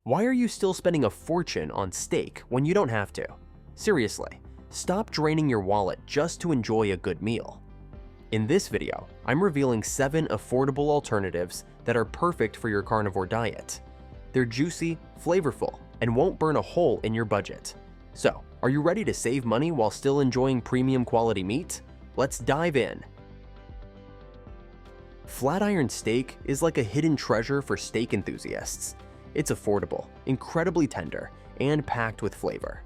Why are you still spending a fortune on steak when you don't have to? Seriously, stop draining your wallet just to enjoy a good meal. In this video, I'm revealing 7 affordable alternatives that are perfect for your carnivore diet. They're juicy, flavorful, and won't burn a hole in your budget. So, are you ready to save money while still enjoying premium quality meat? Let's dive in. Flatiron steak is like a hidden treasure for steak enthusiasts. It's affordable, incredibly tender, and packed with flavor.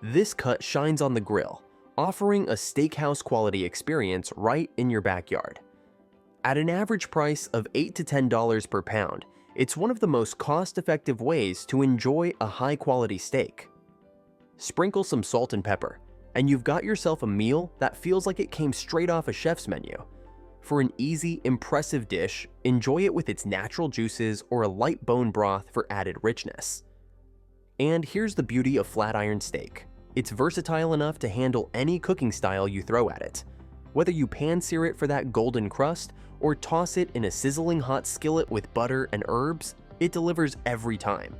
This cut shines on the grill, offering a steakhouse quality experience right in your backyard. At an average price of $8 to $10 per pound, it's one of the most cost-effective ways to enjoy a high-quality steak. Sprinkle some salt and pepper, and you've got yourself a meal that feels like it came straight off a chef's menu. For an easy, impressive dish, enjoy it with its natural juices or a light bone broth for added richness. And here's the beauty of flatiron steak. It's versatile enough to handle any cooking style you throw at it. Whether you pan-sear it for that golden crust or toss it in a sizzling hot skillet with butter and herbs, it delivers every time.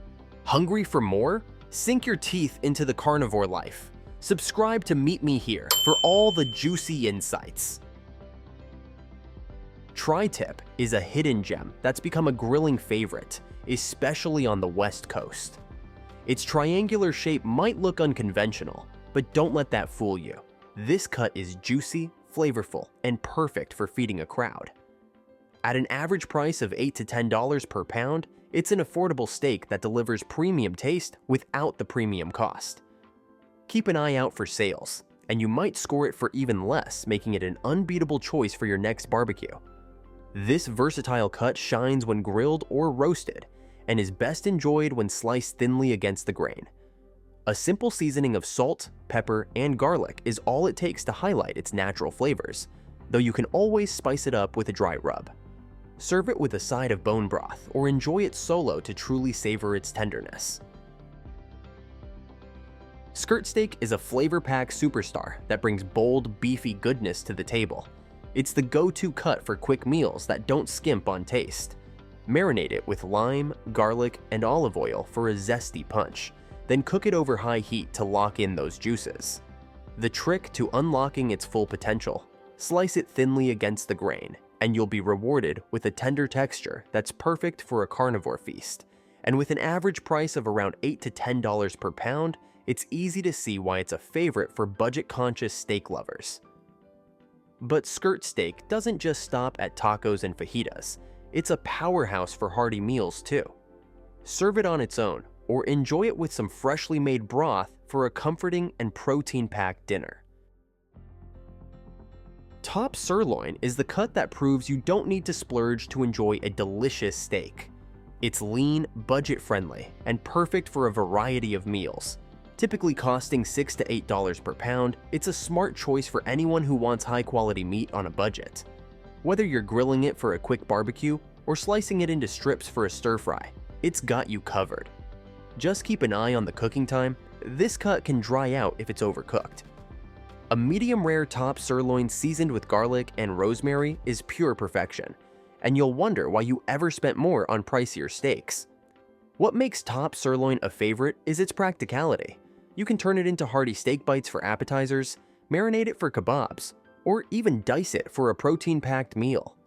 Hungry for more? Sink your teeth into the carnivore life. Subscribe to Meet Me Here for all the juicy insights. Tri-tip is a hidden gem that's become a grilling favorite, especially on the West Coast. Its triangular shape might look unconventional, but don't let that fool you. This cut is juicy, flavorful, and perfect for feeding a crowd. At an average price of $8 to $10 per pound, it's an affordable steak that delivers premium taste without the premium cost. Keep an eye out for sales, and you might score it for even less, making it an unbeatable choice for your next barbecue. This versatile cut shines when grilled or roasted, and is best enjoyed when sliced thinly against the grain. A simple seasoning of salt, pepper, and garlic is all it takes to highlight its natural flavors, though you can always spice it up with a dry rub. Serve it with a side of bone broth or enjoy it solo to truly savor its tenderness. Skirt steak is a flavor-packed superstar that brings bold, beefy goodness to the table. It's the go-to cut for quick meals that don't skimp on taste. Marinate it with lime, garlic, and olive oil for a zesty punch, then cook it over high heat to lock in those juices. The trick to unlocking its full potential: slice it thinly against the grain, and you'll be rewarded with a tender texture that's perfect for a carnivore feast. And with an average price of around $8 to $10 per pound, it's easy to see why it's a favorite for budget-conscious steak lovers. But skirt steak doesn't just stop at tacos and fajitas. It's a powerhouse for hearty meals too. Serve it on its own, or enjoy it with some freshly made broth for a comforting and protein-packed dinner. Top sirloin is the cut that proves you don't need to splurge to enjoy a delicious steak. It's lean, budget-friendly, and perfect for a variety of meals. Typically costing $6 to $8 per pound, it's a smart choice for anyone who wants high-quality meat on a budget. Whether you're grilling it for a quick barbecue or slicing it into strips for a stir-fry, it's got you covered. Just keep an eye on the cooking time. This cut can dry out if it's overcooked. A medium-rare top sirloin seasoned with garlic and rosemary is pure perfection, and you'll wonder why you ever spent more on pricier steaks. What makes top sirloin a favorite is its practicality. You can turn it into hearty steak bites for appetizers, marinate it for kebabs, or even dice it for a protein-packed meal.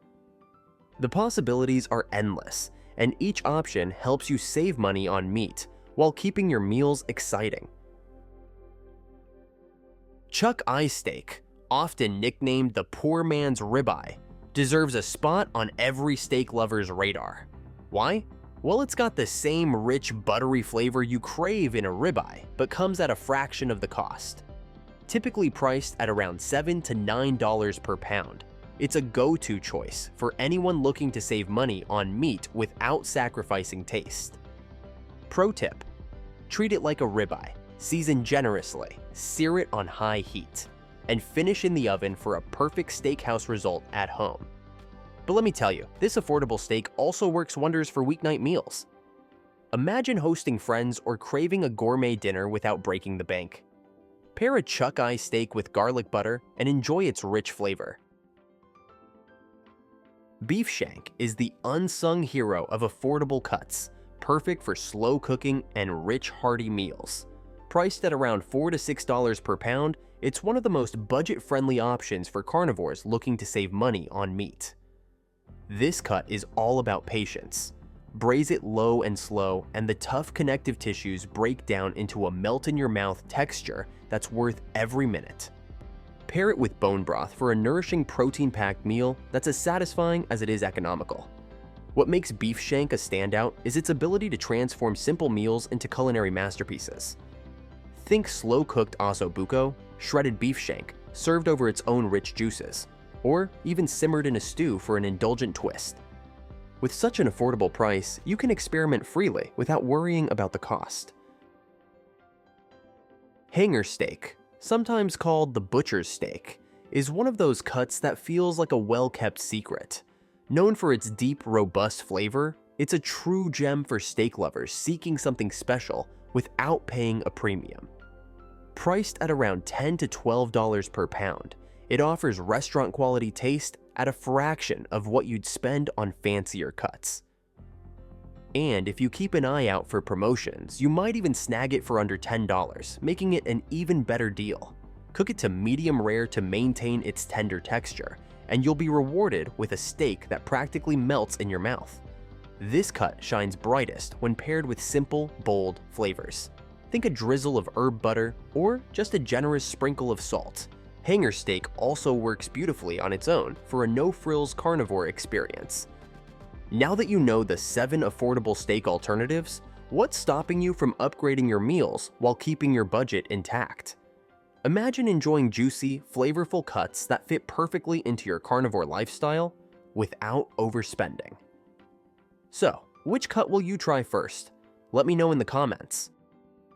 The possibilities are endless, and each option helps you save money on meat while keeping your meals exciting. Chuck eye steak, often nicknamed the poor man's ribeye, deserves a spot on every steak lover's radar. Why? Well, it's got the same rich, buttery flavor you crave in a ribeye, but comes at a fraction of the cost. Typically priced at around $7 to $9 per pound, it's a go-to choice for anyone looking to save money on meat without sacrificing taste. Pro tip: treat it like a ribeye, season generously, sear it on high heat, and finish in the oven for a perfect steakhouse result at home. But let me tell you, this affordable steak also works wonders for weeknight meals. Imagine hosting friends or craving a gourmet dinner without breaking the bank. Pair a chuck eye steak with garlic butter and enjoy its rich flavor. Beef shank is the unsung hero of affordable cuts, perfect for slow cooking and rich, hearty meals. Priced at around $4 to $6 per pound, it's one of the most budget-friendly options for carnivores looking to save money on meat. This cut is all about patience. Braise it low and slow, and the tough connective tissues break down into a melt-in-your-mouth texture that's worth every minute. Pair it with bone broth for a nourishing, protein-packed meal that's as satisfying as it is economical. What makes beef shank a standout is its ability to transform simple meals into culinary masterpieces. Think slow-cooked osso buco, shredded beef shank, served over its own rich juices, or even simmered in a stew for an indulgent twist. With such an affordable price, you can experiment freely without worrying about the cost. Hanger steak, sometimes called the butcher's steak, is one of those cuts that feels like a well-kept secret. Known for its deep, robust flavor, it's a true gem for steak lovers seeking something special without paying a premium. Priced at around $10 to $12 per pound, it offers restaurant-quality taste at a fraction of what you'd spend on fancier cuts. And if you keep an eye out for promotions, you might even snag it for under $10, making it an even better deal. Cook it to medium rare to maintain its tender texture, and you'll be rewarded with a steak that practically melts in your mouth. This cut shines brightest when paired with simple, bold flavors. Think a drizzle of herb butter or just a generous sprinkle of salt. Hanger steak also works beautifully on its own for a no-frills carnivore experience. Now that you know the 7 affordable steak alternatives, what's stopping you from upgrading your meals while keeping your budget intact? Imagine enjoying juicy, flavorful cuts that fit perfectly into your carnivore lifestyle without overspending. So, which cut will you try first? Let me know in the comments.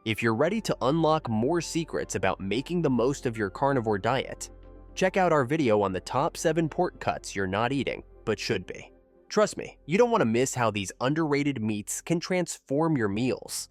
If you're ready to unlock more secrets about making the most of your carnivore diet, check out our video on the top 7 pork cuts you're not eating, but should be. Trust me, you don't want to miss how these underrated meats can transform your meals.